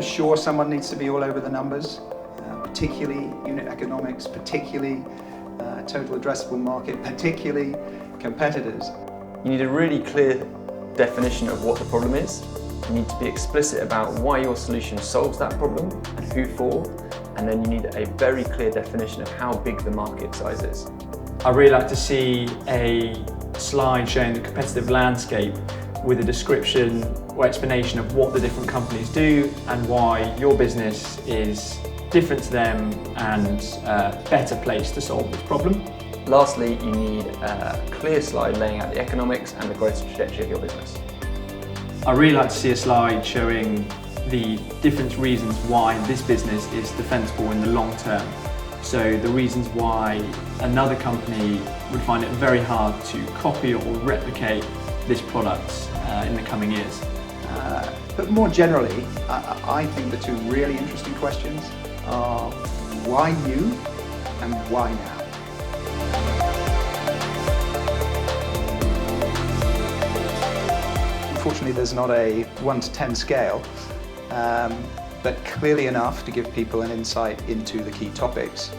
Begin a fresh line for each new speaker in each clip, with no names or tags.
sure someone needs to be all over the numbers, particularly unit economics, particularly total addressable market, particularly competitors.
You need a really clear definition of what the problem is. You need to be explicit about why your solution solves that problem and who for, and then you need a very clear definition of how big the market size is.
I'd really like to see a slide showing the competitive landscape with a description or explanation of what the different companies do and why your business is different to them and better placed to solve this problem.
Lastly, you need a clear slide laying out the economics and the growth trajectory of your business.
I'd really like to see a slide showing the different reasons why this business is defensible in the long term. So the reasons why another company would find it very hard to copy or replicate this product in the coming years.
But more generally, I think the two really interesting questions are why you and why now? Unfortunately, there's not a 1 to 10 scale, but clearly enough to give people an insight into the key topics.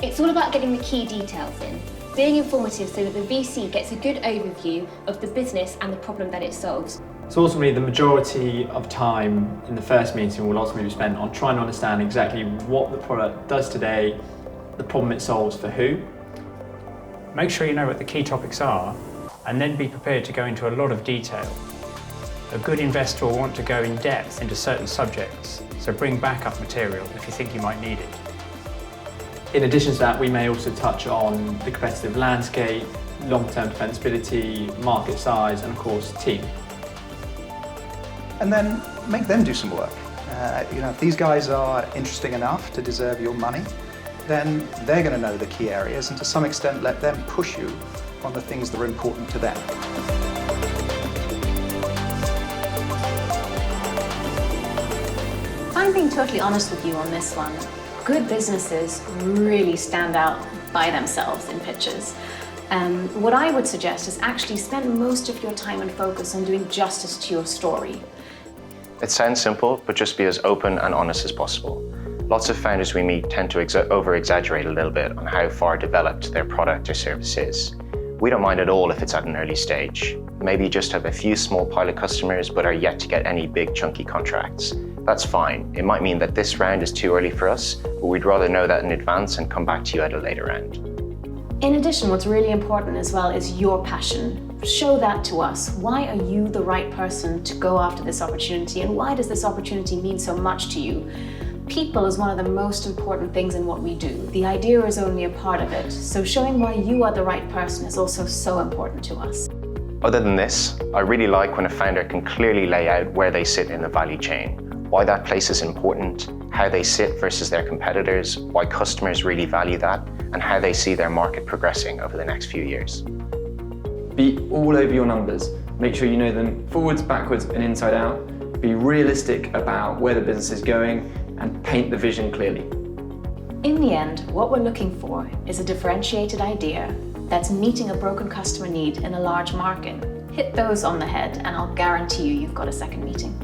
It's all about getting the key details in, being informative so that the VC gets a good overview of the business and the problem that it solves.
So ultimately, the majority of time in the first meeting will ultimately be spent on trying to understand exactly what the product does today, the problem it solves for who.
Make sure you know what the key topics are, and then be prepared to go into a lot of detail. A good investor will want to go in depth into certain subjects, so bring backup material if you think you might need it.
In addition to that, we may also touch on the competitive landscape, long-term defensibility, market size, and of course, team.
And then make them do some work. If these guys are interesting enough to deserve your money, then they're going to know the key areas and to some extent let them push you on the things that are important to them.
I'm being totally honest with you on this one. Good businesses really stand out by themselves in pitches. What I would suggest is actually spend most of your time and focus on doing justice to your story.
It sounds simple, but just be as open and honest as possible. Lots of founders we meet tend to over-exaggerate a little bit on how far developed their product or service is. We don't mind at all if it's at an early stage. Maybe you just have a few small pilot customers but are yet to get any big chunky contracts. That's fine. It might mean that this round is too early for us, but we'd rather know that in advance and come back to you at a later round.
In addition, what's really important as well is your passion. Show that to us. Why are you the right person to go after this opportunity, and why does this opportunity mean so much to you? People is one of the most important things in what we do. The idea is only a part of it, so showing why you are the right person is also so important to us.
Other than this, I really like when a founder can clearly lay out where they sit in the value chain, why that place is important, how they sit versus their competitors, why customers really value that, and how they see their market progressing over the next few years.
Be all over your numbers. Make sure you know them forwards, backwards, and inside out. Be realistic about where the business is going and paint the vision clearly.
In the end, what we're looking for is a differentiated idea that's meeting a broken customer need in a large market. Hit those on the head and I'll guarantee you've got a second meeting.